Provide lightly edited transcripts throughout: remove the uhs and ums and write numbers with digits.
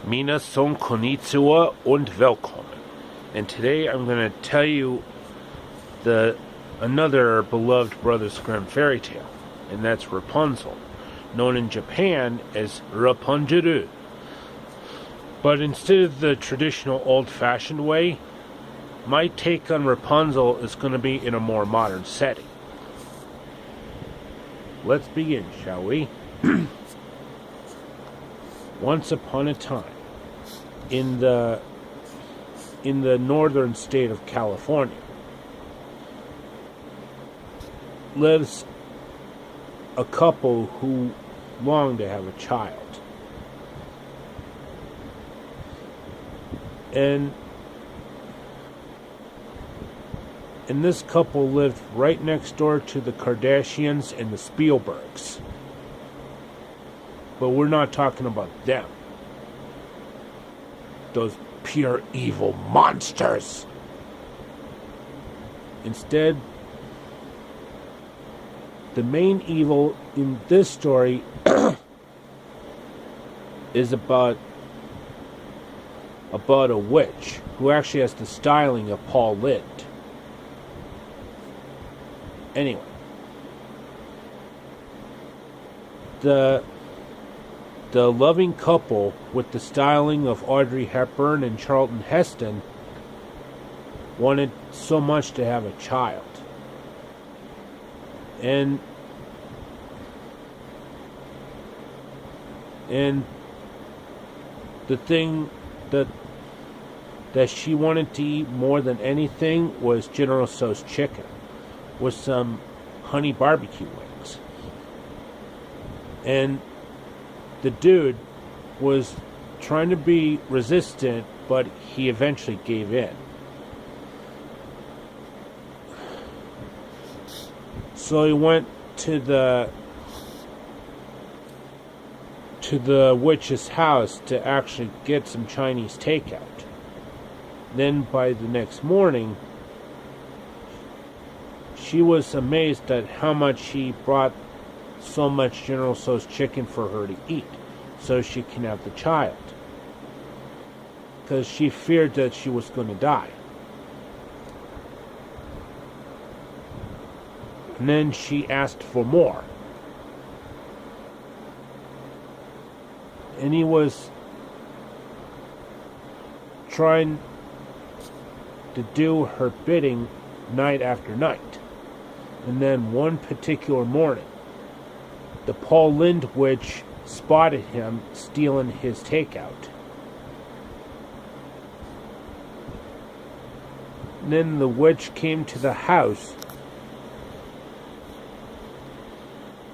Minasan konnichiwa und willkommen. And today I'm going to tell you another beloved Brothers Grimm fairy tale, and that's Rapunzel, known in Japan as Rapunzel. But instead of the traditional old-fashioned way, my take on Rapunzel is going to be in a more modern setting. Let's begin, shall we? Once upon a time, in the northern state of California, lives a couple who long to have a child. And this couple lived right next door to the Kardashians and the Spielbergs. But we're not talking about them. Those pure evil monsters. Instead, the main evil in this story is about a witch who actually has the styling of Paul Lynde. Anyway, the loving couple with the styling of Audrey Hepburn and Charlton Heston wanted so much to have a child. And the thing that she wanted to eat more than anything was General Tso's chicken with some honey barbecue wings. And the dude was trying to be resistant, but he eventually gave in. So he went to the witch's house to actually get some Chinese takeout. Then by the next morning, she was amazed at how much he brought so much General Tso's chicken for her to eat, so she can have the child. Because she feared that she was going to die. And then she asked for more. And he was trying to do her bidding night after night. And then one particular morning, the Paul Lynde witch spotted him stealing his takeout. And then the witch came to the house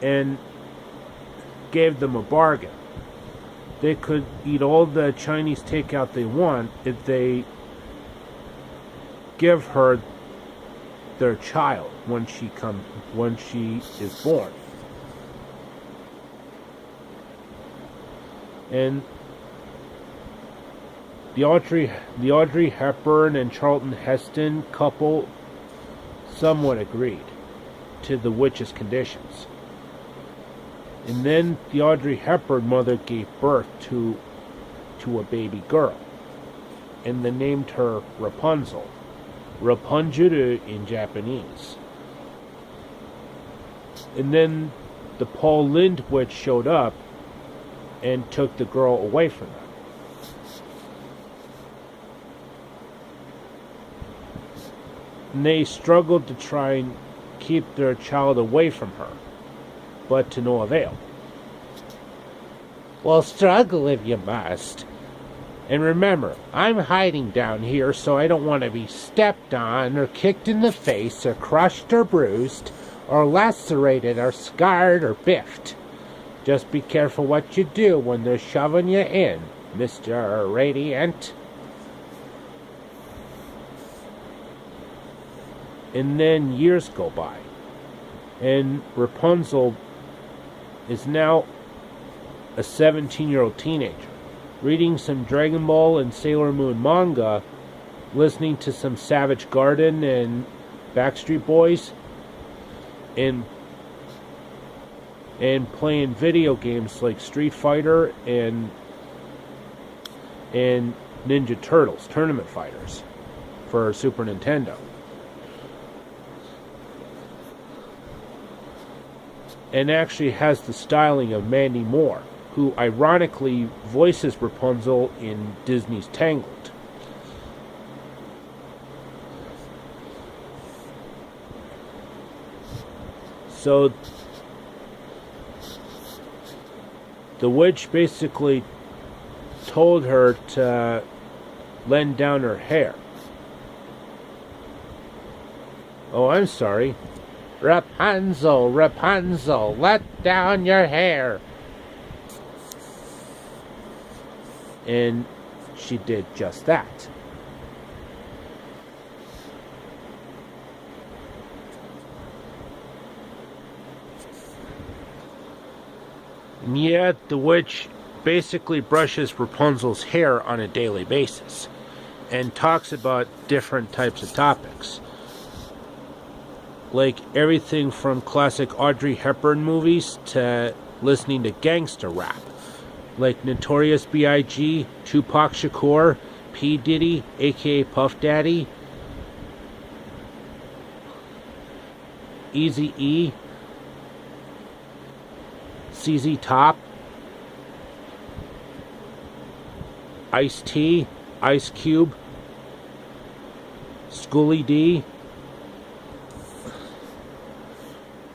and gave them a bargain. They could eat all the Chinese takeout they want if they give her their child when she is born. And the Audrey Hepburn and Charlton Heston couple somewhat agreed to the witch's conditions. And then the Audrey Hepburn mother gave birth to a baby girl, and they named her Rapunzel. Rapunzel in Japanese. And then the Paul Lynde witch showed up and took the girl away from them. And they struggled to try and keep their child away from her, but to no avail. Well, struggle if you must. And remember, I'm hiding down here, so I don't want to be stepped on, or kicked in the face, or crushed or bruised, or lacerated, or scarred, or biffed. Just be careful what you do when they're shoving you in, Mr. Radiant. And then years go by, and Rapunzel is now a 17-year-old teenager, reading some Dragon Ball and Sailor Moon manga, listening to some Savage Garden and Backstreet Boys, and playing video games like Street Fighter and and Ninja Turtles Tournament Fighters for Super Nintendo. And actually has the styling of Mandy Moore, who ironically voices Rapunzel in Disney's Tangled. So the witch basically told her to lend down her hair. Oh, I'm sorry. Rapunzel, Rapunzel, let down your hair. And she did just that. And yet the witch basically brushes Rapunzel's hair on a daily basis and talks about different types of topics. Like everything from classic Audrey Hepburn movies to listening to gangster rap. Like Notorious B.I.G., Tupac Shakur, P. Diddy, a.k.a. Puff Daddy, Eazy-E, CZ Top, Ice-T, Ice Cube, Schooly D,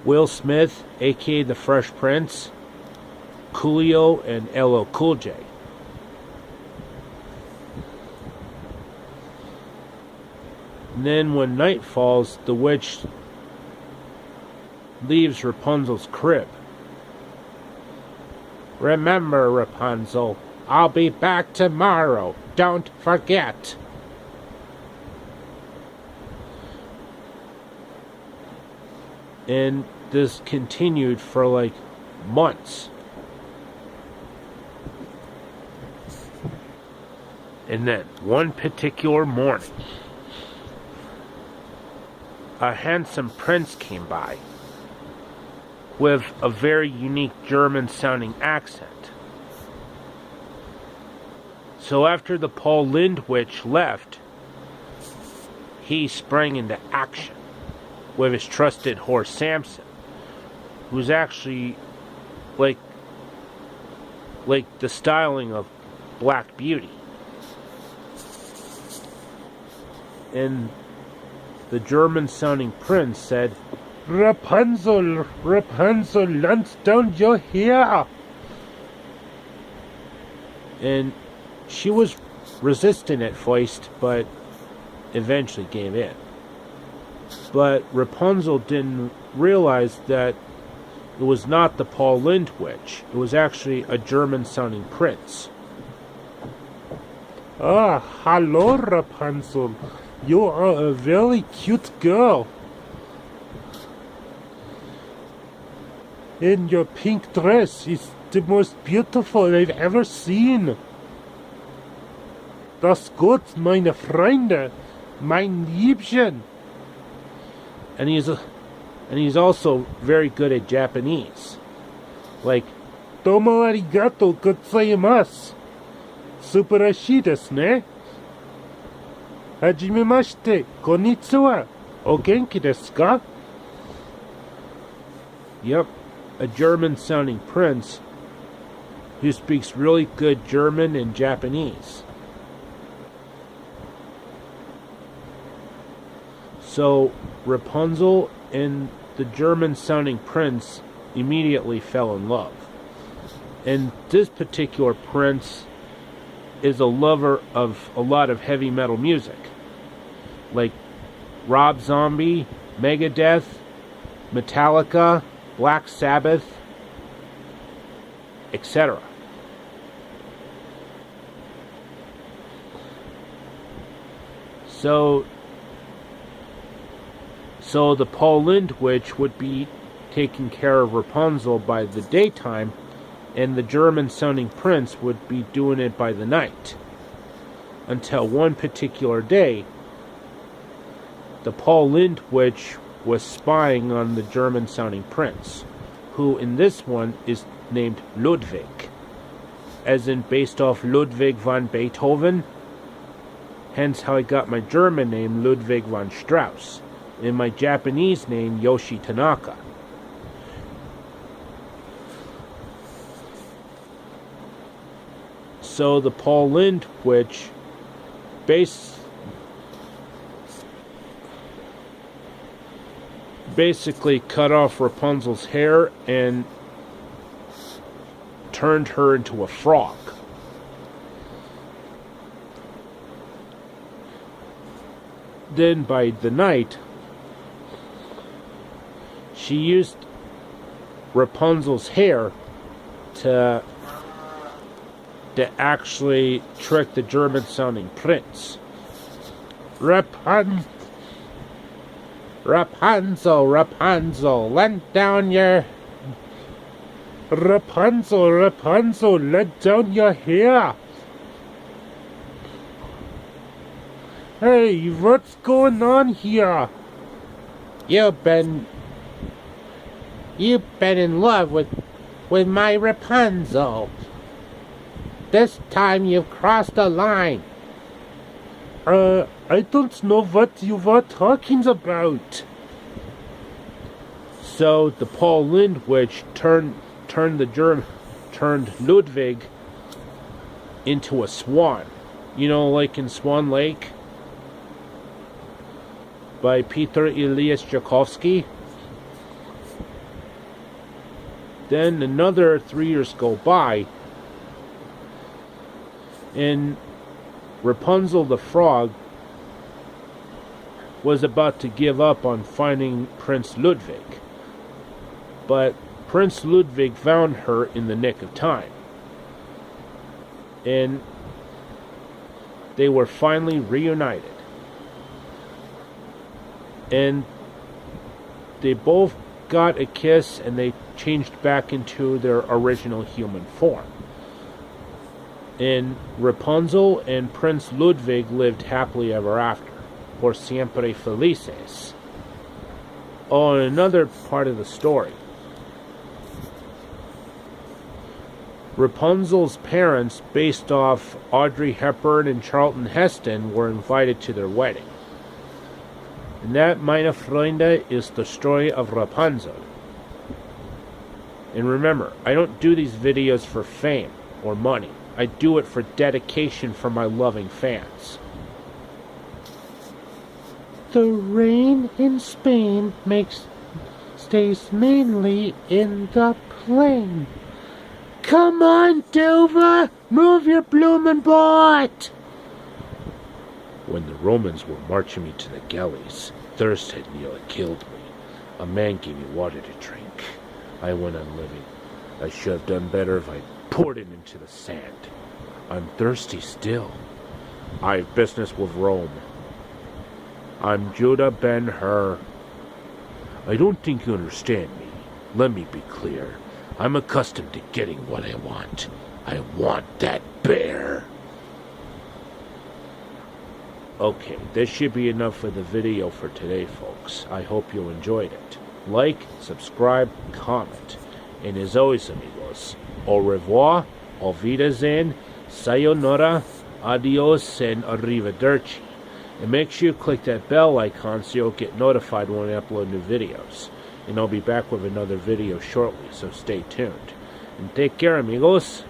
Will Smith, a.k.a. The Fresh Prince, Coolio, and LL Cool J. And then when night falls, the witch leaves Rapunzel's crib. Remember, Rapunzel, I'll be back tomorrow. Don't forget. And this continued for like months. And then, one particular morning, a handsome prince came by with a very unique German-sounding accent. So after the Paul Lind witch left, he sprang into action with his trusted horse Samson, who's actually like the styling of Black Beauty. And the German-sounding prince said, Rapunzel, Rapunzel, lend down your hair. And she was resistant at first, but eventually gave in. But Rapunzel didn't realize that it was not the Paul Lind witch. It was actually a German-sounding prince. Ah, hello, Rapunzel. You are a very cute girl. And your pink dress is the most beautiful I've ever seen. Das gut, meine Freunde, mein Liebchen. And he's also very good at Japanese. Like, Domo arigato gozaimasu. Superashi desu ne? Hajimemashite, konnichiwa. O genki desu ka? Yep, a German-sounding prince who speaks really good German and Japanese. So Rapunzel and the German-sounding prince immediately fell in love. And this particular prince is a lover of a lot of heavy metal music, like Rob Zombie, Megadeth, Metallica, Black Sabbath, etc. So the Paul Lind witch would be taking care of Rapunzel by the daytime, and the German-sounding prince would be doing it by the night. Until one particular day, the Paul Lind witch was spying on the German-sounding prince, who in this one is named Ludwig. as in based off Ludwig van Beethoven. Hence how I got my German name Ludwig von Strauss, and my Japanese name Yoshi Tanaka. So the Paul Lynde witch basically cut off Rapunzel's hair and turned her into a frog. Then by the night, she used Rapunzel's hair to actually trick the German-sounding prince. Rapunzel, Rapunzel, let down your... Rapunzel, let down your hair. Hey, what's going on here? You've been in love with my Rapunzel. This time you've crossed the line. I don't know what you were talking about. So the Paul Lynde witch turned Ludwig into a swan. You know, like in Swan Lake by Peter Elias Tchaikovsky. Then another 3 years go by, and Rapunzel the frog was about to give up on finding Prince Ludwig. But Prince Ludwig found her in the nick of time. And they were finally reunited. And they both got a kiss, and they changed back into their original human form. And Rapunzel and Prince Ludwig lived happily ever after, por siempre felices. Oh, and another part of the story. Rapunzel's parents, based off Audrey Hepburn and Charlton Heston, were invited to their wedding. And that, meine Freunde, is the story of Rapunzel. And remember, I don't do these videos for fame or money. I do it for dedication for my loving fans. The rain in Spain stays mainly in the plain. Come on, Dover, move your bloomin' boat! When the Romans were marching me to the galleys, thirst had nearly killed me. A man gave me water to drink. I went on living. I should have done better if I poured it into the sand. I'm thirsty still. I have business with Rome. I'm Judah Ben-Hur. I don't think you understand me. Let me be clear. I'm accustomed to getting what I want. I want that bear. Okay, this should be enough for the video for today, folks. I hope you enjoyed it. Like, subscribe, comment. And as always, amigos, au revoir, auf Wiedersehen, sayonara, adios, and arrivederci. And make sure you click that bell icon so you'll get notified when I upload new videos. And I'll be back with another video shortly, so stay tuned. And take care, amigos.